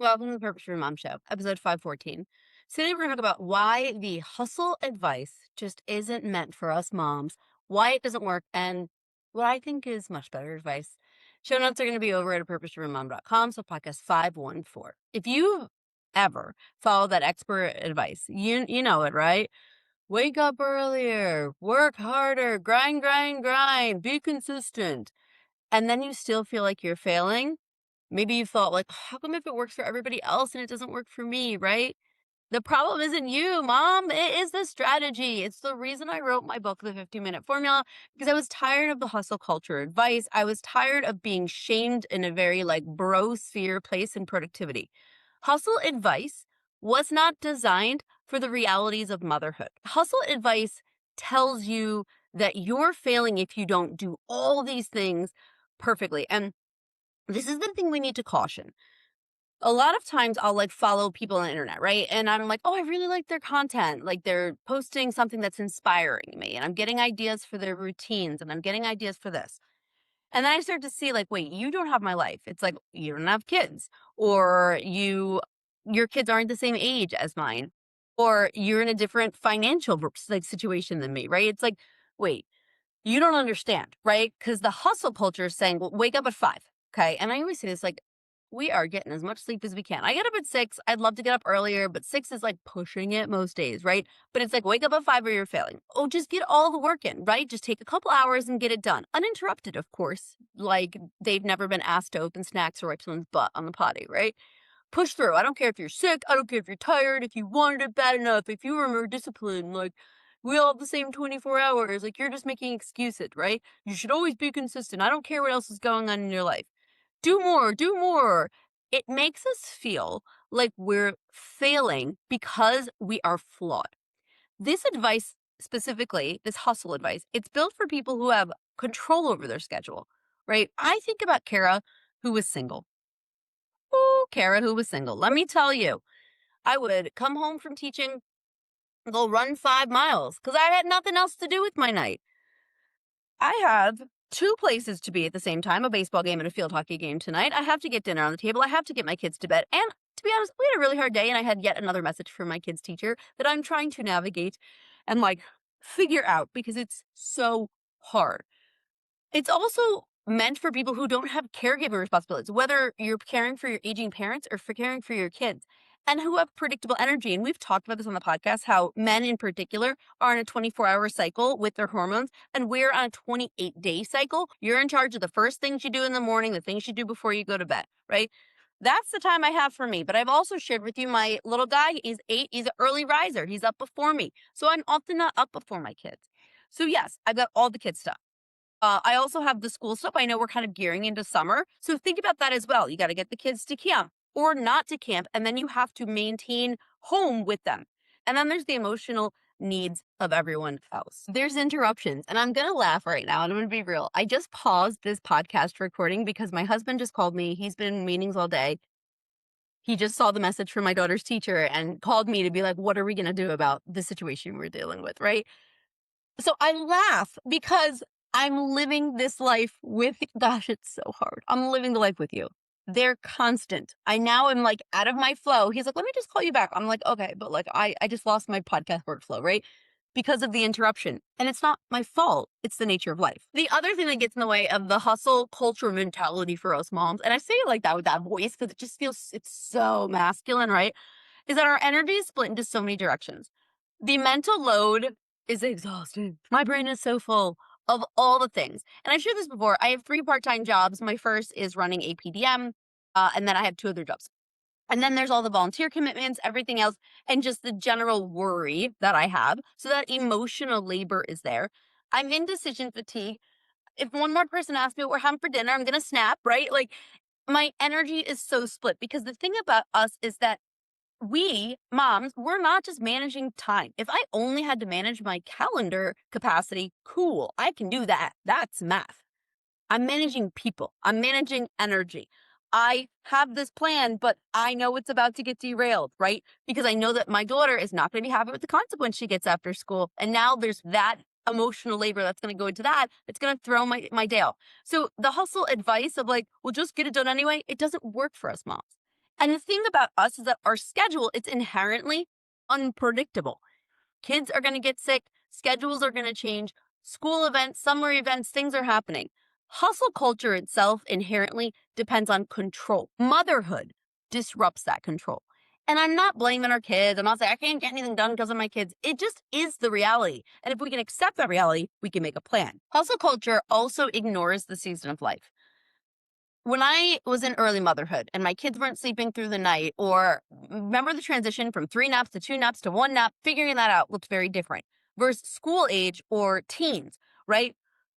Welcome to the Purpose Your Mom Show, episode 514. Today we're going to talk about why the hustle advice just isn't meant for us moms, why it doesn't work, and what I think is much better advice. Show notes are going to be over at purposeyourmom.com, so podcast 514. If you ever follow that expert advice, you know it, right? Wake up earlier, work harder, grind, grind, grind, be consistent. And then you still feel like you're failing. Maybe you thought like, how come if it works for everybody else and it doesn't work for me, right? The problem isn't you, mom. It is the strategy. It's the reason I wrote my book, The 50-Minute Formula, because I was tired of the hustle culture advice. I was tired of being shamed in a very like bro sphere place in productivity. Hustle advice was not designed for the realities of motherhood. Hustle advice tells you that you're failing if you don't do all these things perfectly. And this is the thing we need to caution. A lot of times I'll like follow people on the internet, right? And I'm like, oh, I really like their content. Like they're posting something that's inspiring me and I'm getting ideas for their routines and I'm getting ideas for this. And then I start to see like, wait, you don't have my life. It's like you don't have kids or your kids aren't the same age as mine or you're in a different financial like situation than me, right? It's like, wait, you don't understand, right? Because the hustle culture is saying, well, wake up at 5. Okay. And I always say this like, we are getting as much sleep as we can. I get up at 6. I'd love to get up earlier, but 6 is like pushing it most days, right? But it's like, wake up at 5 or you're failing. Oh, just get all the work in, right? Just take a couple hours and get it done. Uninterrupted, of course. Like they've never been asked to open snacks or wipe someone's butt on the potty, right? Push through. I don't care if you're sick. I don't care if you're tired. If you wanted it bad enough, if you were more disciplined, like we all have the same 24 hours. Like you're just making excuses, right? You should always be consistent. I don't care what else is going on in your life. Do more, do more. It makes us feel like we're failing because we are flawed. This advice, specifically, this hustle advice, it's built for people who have control over their schedule, right? I think about Cara, who was single. Oh, Cara, who was single. Let me tell you, I would come home from teaching, go run 5 miles because I had nothing else to do with my night. I have two places to be at the same time, a baseball game and a field hockey game tonight. I have to get dinner on the table. I have to get my kids to bed. And to be honest, we had a really hard day and I had yet another message from my kids' teacher that I'm trying to navigate and like figure out because it's so hard. It's also meant for people who don't have caregiving responsibilities, whether you're caring for your aging parents or for caring for your kids, and who have predictable energy. And we've talked about this on the podcast how men in particular are on a 24-hour cycle with their hormones, and we're on a 28-day cycle. You're in charge of the first things you do in the morning, the things you do before you go to bed, right? That's the time I have for me. But I've also shared with you my little guy. He's 8. He's an early riser. He's up before me. So I'm often not up before my kids. So yes, I've got all the kids stuff. I also have the school stuff. I know we're kind of gearing into summer. So think about that as well. You got to get the kids to camp or not to camp. And then you have to maintain home with them. And then there's the emotional needs of everyone else. There's interruptions. And I'm going to laugh right now. And I'm going to be real. I just paused this podcast recording because my husband just called me. He's been in meetings all day. He just saw the message from my daughter's teacher and called me to be like, what are we going to do about the situation we're dealing with? Right. So I laugh because I'm living this life with, gosh, it's so hard. I'm living the life with you. They're constant. I now am like out of my flow. He's like, let me just call you back. I'm like, okay, but like I just lost my podcast workflow, right? Because of the interruption. And it's not my fault. It's the nature of life. The other thing that gets in the way of the hustle culture mentality for us moms, and I say it like that with that voice because it just feels, it's so masculine, right? Is that our energy is split into so many directions. The mental load is exhausting. My brain is so full of all the things. And I've shared this before. I have 3 part-time jobs. My first is running a PDM, and then I have 2 other jobs. And then there's all the volunteer commitments, everything else, and just the general worry that I have. So that emotional labor is there. I'm in decision fatigue. If one more person asks me what we're having for dinner, I'm going to snap, right? Like my energy is so split because the thing about us is that we moms, we're not just managing time. If I only had to manage my calendar capacity, cool, I can do that. That's math. I'm managing people. I'm managing energy. I have this plan, but I know it's about to get derailed, right? Because I know that my daughter is not going to be happy with the consequence she gets after school. And now there's that emotional labor that's going to go into that. It's going to throw my day off. So the hustle advice of like, well, just get it done anyway, it doesn't work for us moms. And the thing about us is that our schedule, it's inherently unpredictable. Kids are going to get sick, schedules are going to change, school events, summer events, things are happening. Hustle culture itself inherently depends on control. Motherhood disrupts that control. And I'm not blaming our kids. I'm not saying I can't get anything done because of my kids. It just is the reality. And if we can accept that reality, we can make a plan. Hustle culture also ignores the season of life. When I was in early motherhood and my kids weren't sleeping through the night, or remember the transition from 3 naps to 2 naps to 1 nap, figuring that out looked very different versus school age or teens, right?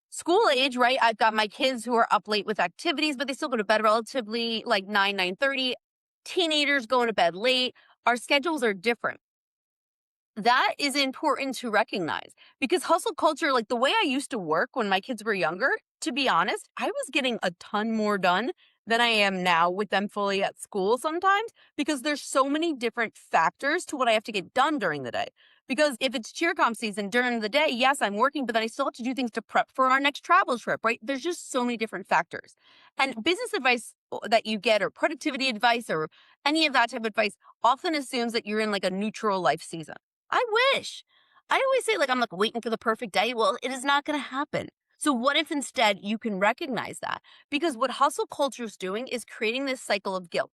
School age, right? I've got my kids who are up late with activities, but they still go to bed relatively like 9:30. Teenagers going to bed late. Our schedules are different. That is important to recognize because hustle culture, like the way I used to work when my kids were younger, to be honest, I was getting a ton more done than I am now with them fully at school sometimes because there's so many different factors to what I have to get done during the day. Because if it's cheer comp season during the day, yes, I'm working, but then I still have to do things to prep for our next travel trip, right? There's just so many different factors. And business advice that you get, or productivity advice, or any of that type of advice, often assumes that you're in like a neutral life season. I wish. I always say, like, I'm like waiting for the perfect day. Well, it is not going to happen. So, what if instead you can recognize that? Because what hustle culture is doing is creating this cycle of guilt.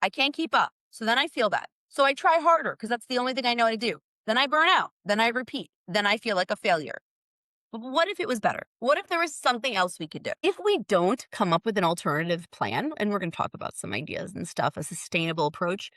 I can't keep up. So then I feel bad. So I try harder because that's the only thing I know how to do. Then I burn out. Then I repeat. Then I feel like a failure. But what if it was better? What if there was something else we could do? If we don't come up with an alternative plan, and we're going to talk about some ideas and stuff, a sustainable approach,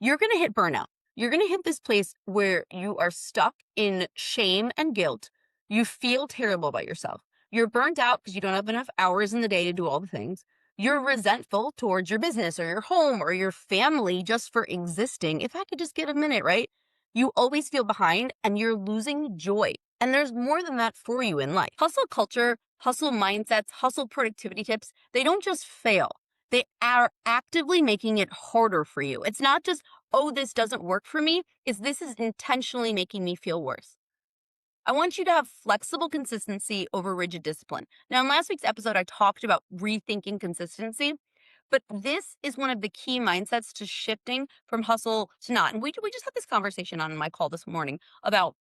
you're going to hit burnout. You're going to hit this place where you are stuck in shame and guilt. You feel terrible about yourself. You're burnt out because you don't have enough hours in the day to do all the things. You're resentful towards your business or your home or your family just for existing. If I could just get a minute, right? You always feel behind and you're losing joy. And there's more than that for you in life. Hustle culture, hustle mindsets, hustle productivity tips, they don't just fail. They are actively making it harder for you. It's not just, oh, this doesn't work for me, is this is intentionally making me feel worse. I want you to have flexible consistency over rigid discipline. Now, in last week's episode, I talked about rethinking consistency, but this is one of the key mindsets to shifting from hustle to not. And we just had this conversation on my call this morning about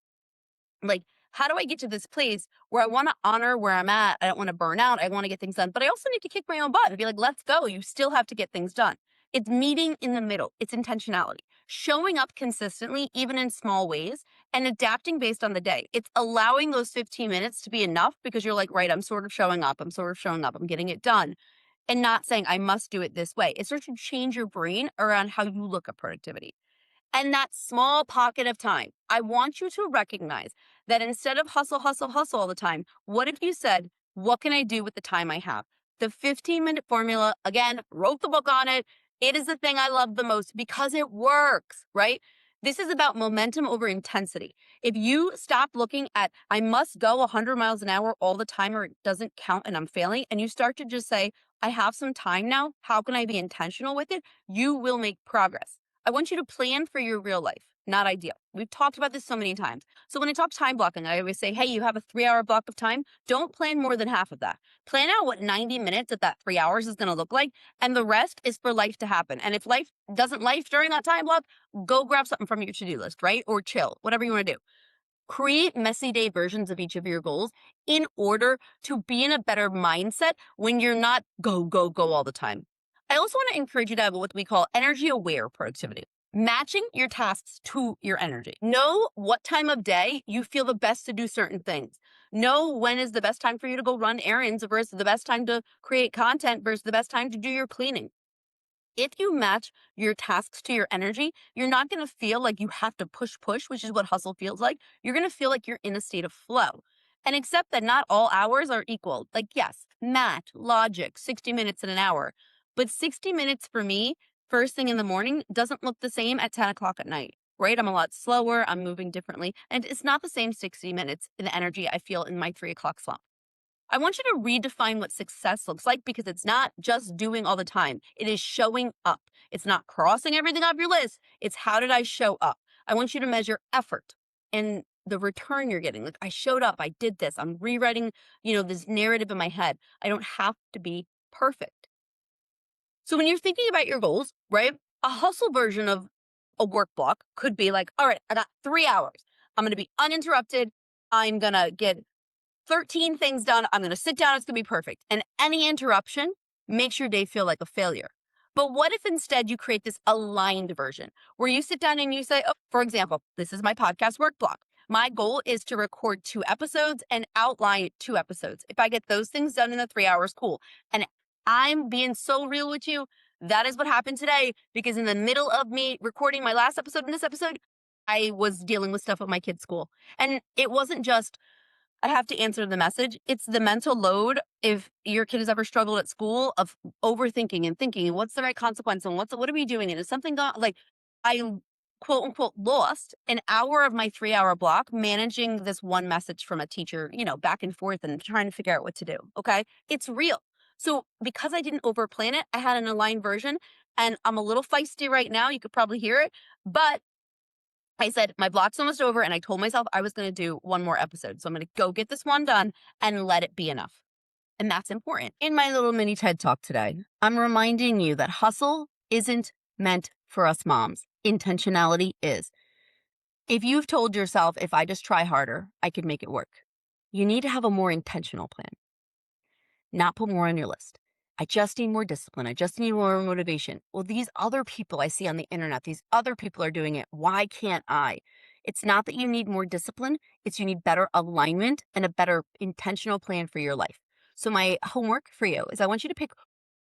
like, how do I get to this place where I want to honor where I'm at? I don't want to burn out. I want to get things done, but I also need to kick my own butt and be like, let's go. You still have to get things done. It's meeting in the middle. It's intentionality, showing up consistently, even in small ways, and adapting based on the day. It's allowing those 15 minutes to be enough because you're like, right, I'm sort of showing up. I'm sort of showing up. I'm getting it done. And not saying I must do it this way. It starts to change your brain around how you look at productivity. And that small pocket of time, I want you to recognize that instead of hustle, hustle, hustle all the time, what if you said, what can I do with the time I have? The 15-minute formula, again, wrote the book on it. It is the thing I love the most because it works, right? This is about momentum over intensity. If you stop looking at, I must go 100 miles an hour all the time or it doesn't count and I'm failing, and you start to just say, I have some time now. How can I be intentional with it? You will make progress. I want you to plan for your real life, not ideal. We've talked about this so many times. So when I talk time blocking, I always say, hey, you have a 3 hour block of time. Don't plan more than half of that. Plan out what 90 minutes of that 3 hours is going to look like. And the rest is for life to happen. And if life doesn't life during that time block, go grab something from your to-do list, right? Or chill, whatever you want to do. Create messy day versions of each of your goals in order to be in a better mindset when you're not go, go, go all the time. I also want to encourage you to have what we call energy aware productivity, matching your tasks to your energy. Know what time of day you feel the best to do certain things. Know when is the best time for you to go run errands versus the best time to create content versus the best time to do your cleaning. If you match your tasks to your energy, you're not going to feel like you have to push, which is what hustle feels like. You're going to feel like you're in a state of flow. And accept that not all hours are equal. Like, yes, math, logic, 60 minutes in an hour. But 60 minutes for me, first thing in the morning, doesn't look the same at 10 o'clock at night, right? I'm a lot slower. I'm moving differently. And it's not the same 60 minutes in the energy I feel in my 3 o'clock slump. I want you to redefine what success looks like because it's not just doing all the time. It is showing up. It's not crossing everything off your list. It's how did I show up? I want you to measure effort and the return you're getting. Like I showed up, I did this. I'm rewriting, this narrative in my head. I don't have to be perfect. So when you're thinking about your goals, right? A hustle version of a work block could be like, all right, I got 3 hours. I'm going to be uninterrupted. I'm going to get 13 things done. I'm going to sit down. It's going to be perfect. And any interruption makes your day feel like a failure. But what if instead you create this aligned version where you sit down and you say, oh, for example, this is my podcast work block. My goal is to record 2 episodes and outline 2 episodes. If I get those things done in the 3 hours, cool. And I'm being so real with you. That is what happened today because in the middle of me recording my last episode and this episode, I was dealing with stuff at my kid's school. And it wasn't just I have to answer the message. It's the mental load if your kid has ever struggled at school of overthinking and thinking, what's the right consequence and what are we doing? And is something gone? Like I quote unquote lost an hour of my 3 hour block managing this one message from a teacher, back and forth and trying to figure out what to do. Okay. It's real. So because I didn't overplan it, I had an aligned version and I'm a little feisty right now. You could probably hear it, but I said, my block's almost over, and I told myself I was going to do one more episode. So I'm going to go get this one done and let it be enough. And that's important. In my little mini TED talk today, I'm reminding you that hustle isn't meant for us moms. Intentionality is. If you've told yourself, if I just try harder, I could make it work, you need to have a more intentional plan, not put more on your list. I just need more discipline. I just need more motivation. Well, these other people I see on the internet, these other people are doing it. Why can't I? It's not that you need more discipline, it's you need better alignment and a better intentional plan for your life. So, my homework for you is I want you to pick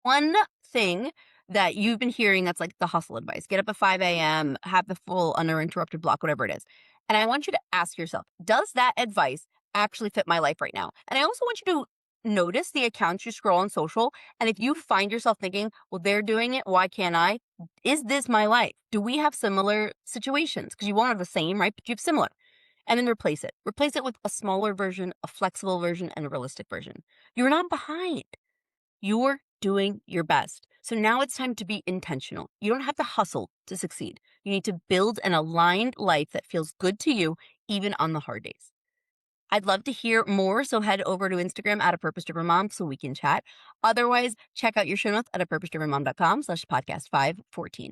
one thing that you've been hearing that's like the hustle advice. Get up at 5 a.m., have the full uninterrupted block, whatever it is. And I want you to ask yourself, does that advice actually fit my life right now? And I also want you to notice the accounts you scroll on social. And if you find yourself thinking, well, they're doing it, why can't I? Is this my life? Do we have similar situations? Because you won't have the same, right? But you have similar. And then replace it. Replace it with a smaller version, a flexible version, and a realistic version. You're not behind. You're doing your best. So now it's time to be intentional. You don't have to hustle to succeed. You need to build an aligned life that feels good to you, even on the hard days. I'd love to hear more, so head over to Instagram at A Purpose Driven Mom so we can chat. Otherwise, check out your show notes at apurposedrivenmom.com/podcast 514.